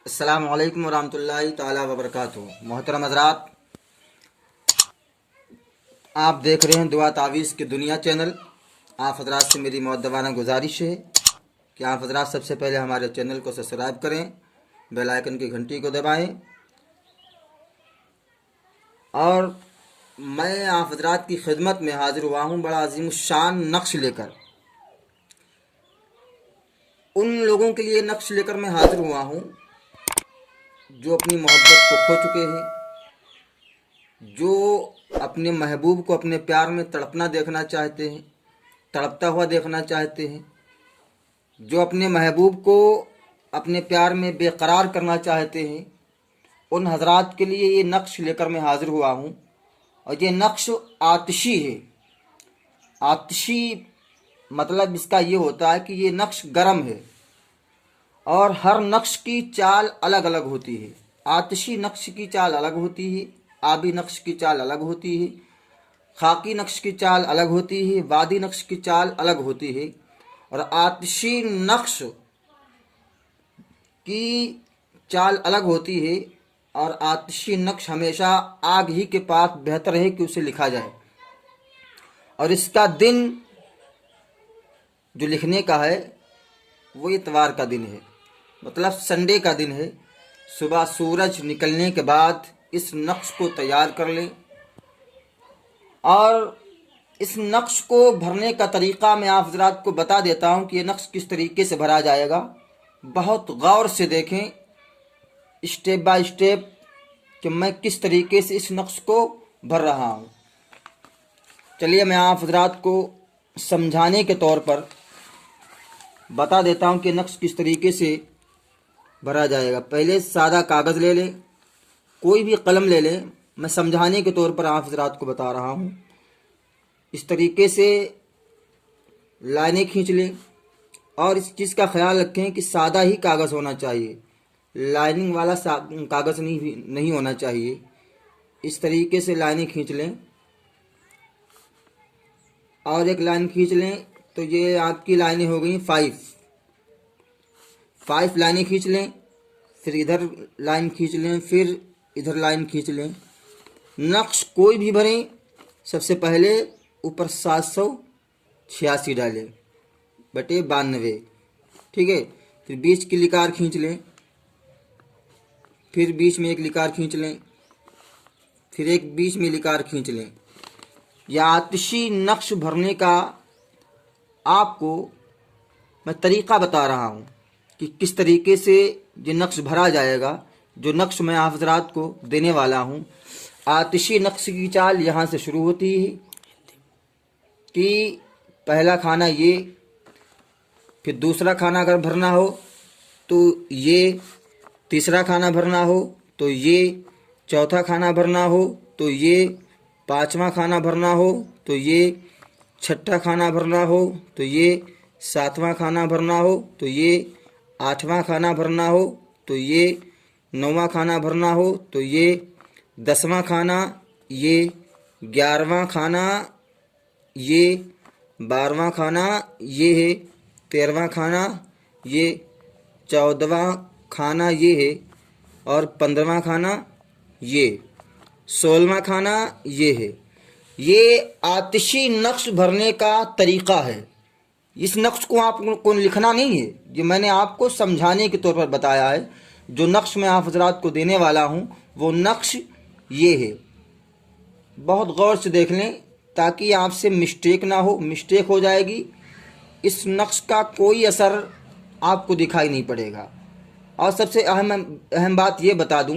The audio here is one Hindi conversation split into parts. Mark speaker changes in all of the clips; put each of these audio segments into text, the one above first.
Speaker 1: अस्सलाम वालेकुम वरहमतुल्लाहि ताला वबरकातुहू। मोहतरम हज़रात, आप देख रहे हैं दुआ तावीज़ की दुनिया चैनल। आप हज़रात से मेरी मुअद्दबाना गुजारिश है कि आप हज़रात सबसे पहले हमारे चैनल को सब्सक्राइब करें, बेल आइकन की घंटी को दबाएं। और मैं आप हज़रात की खिदमत में हाज़िर हुआ हूँ बड़ा अजीम शान नक्श लेकर। उन लोगों के लिए नक्श लेकर मैं हाज़िर हुआ हूँ जो अपनी मोहब्बत को खो चुके हैं, जो अपने महबूब को अपने प्यार में तड़पना देखना चाहते हैं, तड़पता हुआ देखना चाहते हैं, जो अपने महबूब को अपने प्यार में बेकरार करना चाहते हैं। उन हजरात के लिए ये नक्श लेकर मैं हाज़िर हुआ हूँ। और ये नक्श आतिशी है। आतिशी मतलब इसका ये होता है कि ये नक्श गर्म है और हर नक्श की चाल अलग अलग होती है। आतिशी नक्श की चाल अलग होती है, आबी नक्श की चाल अलग होती है, खाकी नक्श की चाल अलग होती है, वादी नक्श की चाल अलग होती है। और आतिशी नक्श की चाल अलग होती है। और आतिशी नक्श हमेशा आग ही के पास बेहतर है कि उसे लिखा जाए। और इसका दिन जो लिखने का है वो इतवार का दिन है, मतलब संडे का दिन है। सुबह सूरज निकलने के बाद इस नक्श को तैयार कर लें। और इस नक्श को भरने का तरीक़ा मैं आप हज़रात को बता देता हूँ कि ये नक्श किस तरीके से भरा जाएगा। बहुत गौर से देखें, स्टेप बाय स्टेप, कि मैं किस तरीके से इस नक्श को भर रहा हूँ। चलिए मैं आप हज़रात को समझाने के तौर पर बता देता हूँ कि नक्श किस तरीके से भरा जाएगा। पहले सादा कागज़ ले लें, कोई भी कलम ले लें। मैं समझाने के तौर पर आप हज़रात को बता रहा हूँ। इस तरीके से लाइनें खींच लें। और इस चीज़ का ख्याल रखें कि सादा ही कागज़ होना चाहिए, लाइनिंग वाला कागज़ नहीं होना चाहिए। इस तरीके से लाइनें खींच लें और एक लाइन खींच लें, तो ये आपकी लाइनें हो गई 5 लाइनें खींच लें। फिर इधर लाइन खींच लें, फिर इधर लाइन खींच लें। नक्श कोई भी भरें, सबसे पहले ऊपर 786 डालें बटे 92, ठीक है। फिर बीच की लिकार खींच लें, फिर बीच में एक लिकार खींच लें, फिर एक बीच में लिकार खींच लें। यह आतिशी नक्श भरने का आपको मैं तरीक़ा बता रहा हूँ कि किस तरीके से ये नक्श भरा जाएगा। जो नक्श मैं आप हज़रात को देने वाला हूँ, आतिशी नक्श की चाल यहाँ से शुरू होती है कि पहला खाना ये, फिर दूसरा खाना अगर भरना हो तो ये, तीसरा खाना भरना हो तो ये, चौथा खाना भरना हो तो ये, पांचवा खाना भरना हो तो ये, छठा खाना भरना हो तो ये, सातवां खाना भरना हो तो ये, आठवां खाना भरना हो तो ये, नौवां खाना भरना हो तो ये, 10वां खाना ये, 11वां खाना ये, 12वां खाना ये है, 13वां खाना ये, 14वां खाना ये है, और 15वां खाना ये, 16वां खाना ये है। ये आतिशी नक्श भरने का तरीक़ा है। इस नक्श को आपको लिखना नहीं है, ये मैंने आपको समझाने के तौर पर बताया है। जो नक्श मैं आप हज़रात को देने वाला हूँ वो नक्श ये है। बहुत गौर से देख लें ताकि आपसे मिस्टेक ना हो। मिस्टेक हो जाएगी, इस नक्श का कोई असर आपको दिखाई नहीं पड़ेगा। और सबसे अहम बात ये बता दूं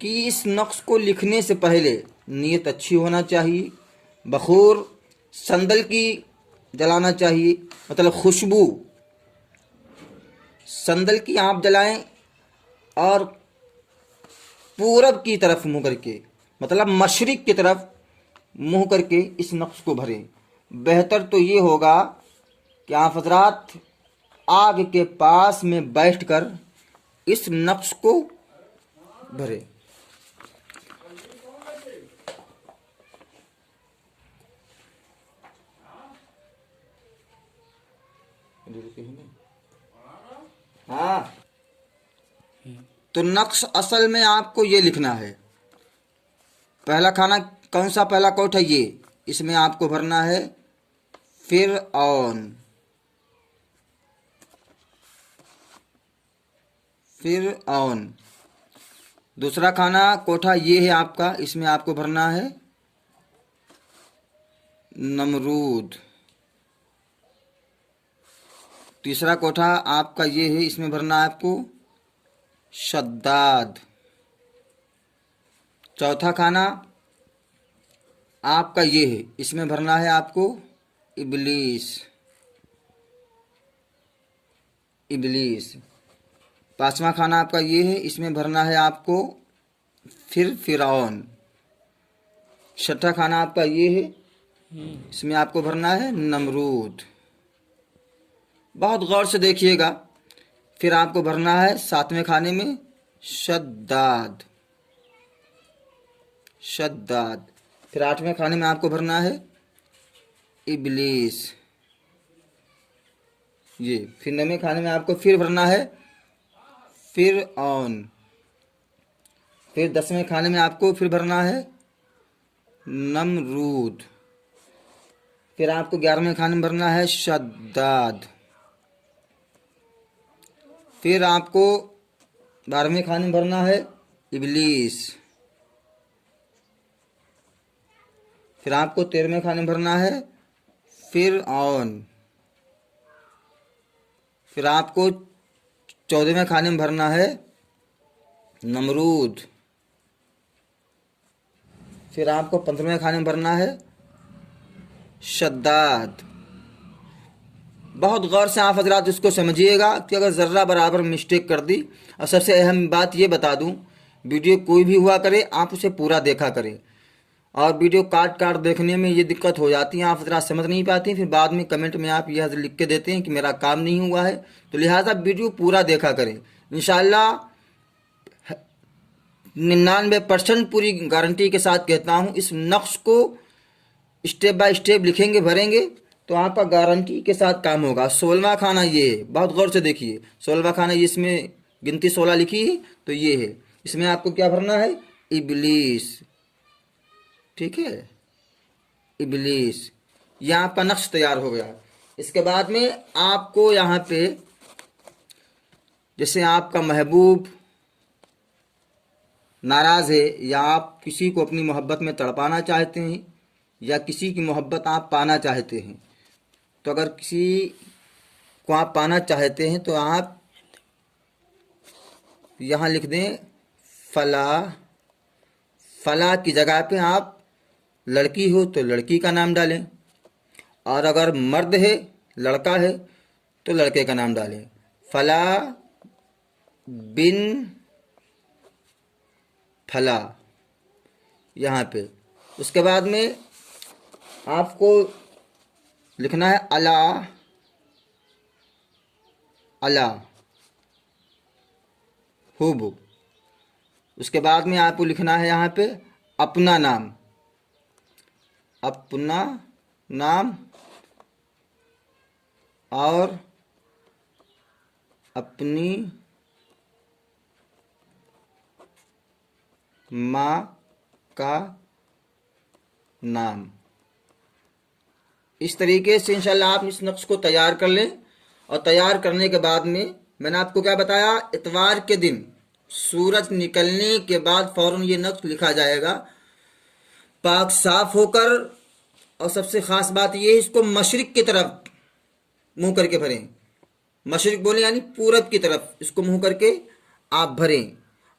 Speaker 1: कि इस नक्श को लिखने से पहले नीयत अच्छी होना चाहिए। बखूर संदल की जलाना चाहिए, मतलब खुशबू संदल की आप जलाएं। और पूरब की तरफ मुँह करके, मतलब मशरिक की तरफ मुँह करके इस नक्श को भरें। बेहतर तो ये होगा कि आप हज़रात आग के पास में बैठकर इस नक्श को भरें। हाँ, तो नक्श असल में आपको ये लिखना है। पहला खाना कौन सा, पहला कोट है ये, इसमें आपको भरना है फिरऔन। फिरऔन। दूसरा खाना कोठा ये है आपका, इसमें आपको भरना है नमरूद। तीसरा कोठा आपका ये है, इसमें भरना है आपको शद्दाद। चौथा खाना आपका ये है, इसमें भरना है आपको इबलीस। इबलीस। पांचवा खाना आपका ये है, इसमें भरना है आपको फिरऔन। छठा खाना आपका ये है, इसमें आपको भरना है नमरूद। बहुत गौर से देखिएगा। फिर आपको भरना है सातवें खाने में शद्दाद। शद्दाद। फिर आठवें खाने में आपको भरना है इबलीस। ये फिर नवें खाने में आपको फिर भरना है फिरऔन। फिर 10वें खाने में आपको फिर भरना है नमरूद। फिर आपको 11वें खाने में भरना है शद्दाद। फिर आपको 12वें खाने में भरना है इबलीस। फिर आपको 13वें खाने में भरना है फिरऔन। फिर आपको 14वें खाने में भरना है नमरूद। फिर आपको 15वें खाने में भरना है शद्दाद। बहुत गौर से आप हजरात इसको समझिएगा कि अगर ज़र्रा बराबर मिस्टेक कर दी, और सबसे अहम बात ये बता दूं, वीडियो कोई भी हुआ करे आप उसे पूरा देखा करें। और वीडियो काट काट देखने में ये दिक्कत हो जाती है, आप हजरात समझ नहीं पाते, फिर बाद में कमेंट में आप यह लिख के देते हैं कि मेरा काम नहीं हुआ है। तो लिहाजा वीडियो पूरा देखा करें। इंशाअल्लाह 99% पूरी गारंटी के साथ कहता हूँ, इस नक्श को स्टेप बाय स्टेप लिखेंगे, भरेंगे तो आपका गारंटी के साथ काम होगा। 16वां खाना ये है, बहुत गौर से देखिए। 16वां खाना ये, इसमें गिनती 16 लिखी है तो ये है। इसमें आपको क्या भरना है इबलीस। ठीक है, इबलीस। यह आपका नक्श तैयार हो गया। इसके बाद में आपको यहाँ पे जैसे आपका महबूब नाराज़ है, या आप किसी को अपनी मोहब्बत में तड़पाना चाहते हैं, या किसी की मोहब्बत आप पाना चाहते हैं, तो अगर किसी को आप पाना चाहते हैं तो आप यहाँ लिख दें फला। फला की जगह पे आप लड़की हो तो लड़की का नाम डालें, और अगर मर्द है, लड़का है, तो लड़के का नाम डालें। फला बिन फला यहाँ पे। उसके बाद में आपको लिखना है अला। अला हुब। उसके बाद में आपको लिखना है यहाँ पे अपना नाम। अपना नाम और अपनी माँ का नाम। इस तरीके से इंशाल्लाह आप इस नक्श को तैयार कर लें। और तैयार करने के बाद में मैंने आपको क्या बताया, इतवार के दिन सूरज निकलने के बाद फौरन ये नक्श लिखा जाएगा, पाक साफ होकर। और सबसे ख़ास बात ये है, इसको मशरिक की तरफ मुंह करके भरें। मशरिक बोले यानी पूरब की तरफ इसको मुंह करके आप भरें।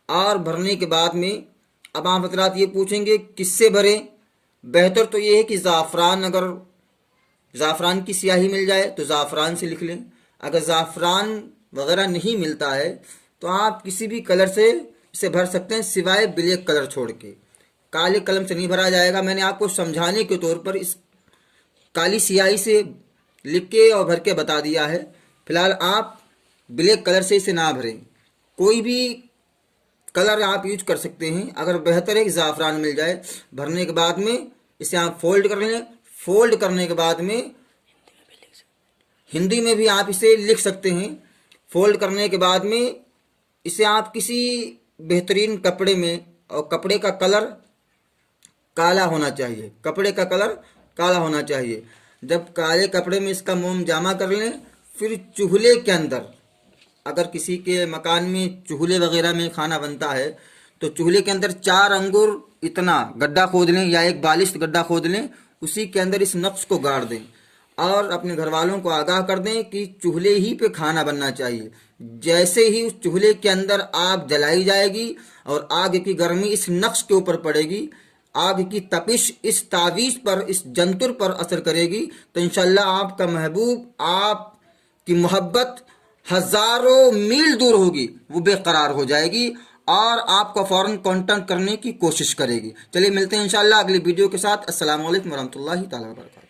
Speaker 1: और भरने के बाद में अब आप हजरात ये पूछेंगे किससे भरें। बेहतर तो ये है कि ज़ाफ़रान, अगर ज़ाफ़रान की स्याही मिल जाए तो ज़ाफ़रान से लिख लें। अगर ज़ाफ़रान वगैरह नहीं मिलता है तो आप किसी भी कलर से इसे भर सकते हैं, सिवाय ब्लैक कलर छोड़ के। काले कलम से नहीं भरा जाएगा। मैंने आपको समझाने के तौर पर इस काली स्याही से लिख के और भर के बता दिया है। फिलहाल आप ब्लैक कलर से इसे ना भरें, कोई भी कलर आप यूज कर सकते हैं। अगर बेहतर है कि ज़ाफ़रान मिल जाए। भरने के बाद में इसे आप फोल्ड कर लें। फोल्ड करने के बाद में हिंदी में भी आप इसे लिख सकते हैं। फोल्ड करने के बाद में इसे आप किसी बेहतरीन कपड़े में, और कपड़े का कलर काला होना चाहिए, कपड़े का कलर काला होना चाहिए। जब काले कपड़े में इसका मोम जामा कर लें, फिर चूल्हे के अंदर, अगर किसी के मकान में चूल्हे वगैरह में खाना बनता है तो चूल्हे के अंदर 4 अंगुर इतना गड्ढा खोद लें या एक बालिश गड्ढा खोद लें, उसी के अंदर इस नक्श को गाड़ दें और अपने घर वालों को आगाह कर दें कि चूल्हे ही पे खाना बनना चाहिए। जैसे ही उस चूल्हे के अंदर आग जलाई जाएगी और आग की गर्मी इस नक्श के ऊपर पड़ेगी, आग की तपिश इस तावीज़ पर, इस जंतुर पर असर करेगी, तो इंशाल्लाह आपका महबूब, आपकी मोहब्बत हजारों मील दूर होगी, वो बेकरार हो जाएगी और आपको फौरन कांटेक्ट करने की कोशिश करेगी। चलिए मिलते हैं इंशाल्लाह अगली वीडियो के साथ। अस्सलाम वालेकुम वरहमतुल्लाहि ताला वबरकातुहू।